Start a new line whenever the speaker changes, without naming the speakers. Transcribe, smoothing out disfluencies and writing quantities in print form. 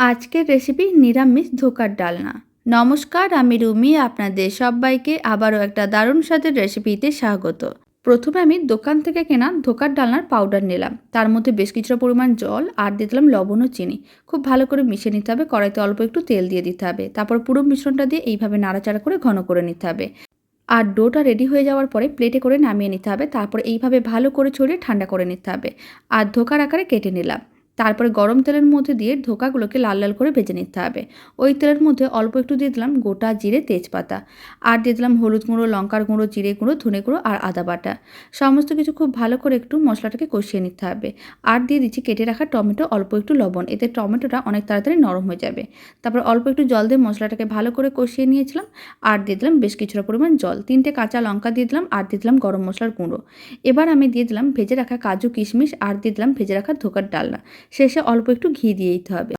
আজকের রেসিপি নিরামিষ ধোকার ডালনা। নমস্কার, আমি রুমি। আপনাদের সবাইকে আবারও একটা দারুণ স্বাদের রেসিপিতে স্বাগত। প্রথমে আমি দোকান থেকে কেনা ধোকার ডালনার পাউডার নিলাম। তার মধ্যে বেশ কিছুটা পরিমাণ জল আর দিয়ে দিলাম লবণ ও চিনি। খুব ভালো করে মিশিয়ে নিতে হবে। কড়াইতে অল্প একটু তেল দিয়ে দিতে হবে। তারপর পুরো মিশ্রণটা দিয়ে এইভাবে নাড়াচাড়া করে ঘন করে নিতে হবে। আর ডোটা রেডি হয়ে যাওয়ার পরে প্লেটে করে নামিয়ে নিতে হবে। তারপর এইভাবে ভালো করে ছড়িয়ে ঠান্ডা করে নিতে হবে। আর ধোকার আকারে কেটে নিলাম। তারপরে গরম তেলের মধ্যে দিয়ে ধোকাগুলোকে লাল লাল করে ভেজে নিতে হবে। ওই তেলের মধ্যে অল্প একটু দিয়ে দিলাম গোটা জিরে, তেজপাতা। আর দিয়ে দিলাম হলুদ গুঁড়ো, লঙ্কার গুঁড়ো, জিরে গুঁড়ো, ধনে গুঁড়ো আর আদা বাটা। সমস্ত কিছু খুব ভালো করে একটু মশলাটাকে কষিয়ে নিতে হবে। আর দিয়ে দিচ্ছি কেটে রাখা টমেটো, অল্প একটু লবণ। এতে টমেটোটা অনেক তাড়াতাড়ি নরম হয়ে যাবে। তারপর অল্প একটু জল দিয়ে মশলাটাকে ভালো করে কষিয়ে নিয়েছিলাম। আর দিয়ে দিলাম বেশ কিছুটা পরিমাণ জল। ৩টে কাঁচা লঙ্কা দিয়ে দিলাম আর দিয়ে দিলাম গরম মশলার গুঁড়ো। এবার আমি দিয়ে দিলাম ভেজে রাখা কাজু, কিশমিশ আর দিয়ে দিলাম ভেজে রাখা ধোকার ডালনা। শেষে অল্প একটু ঘি দিয়ে দিতে হবে।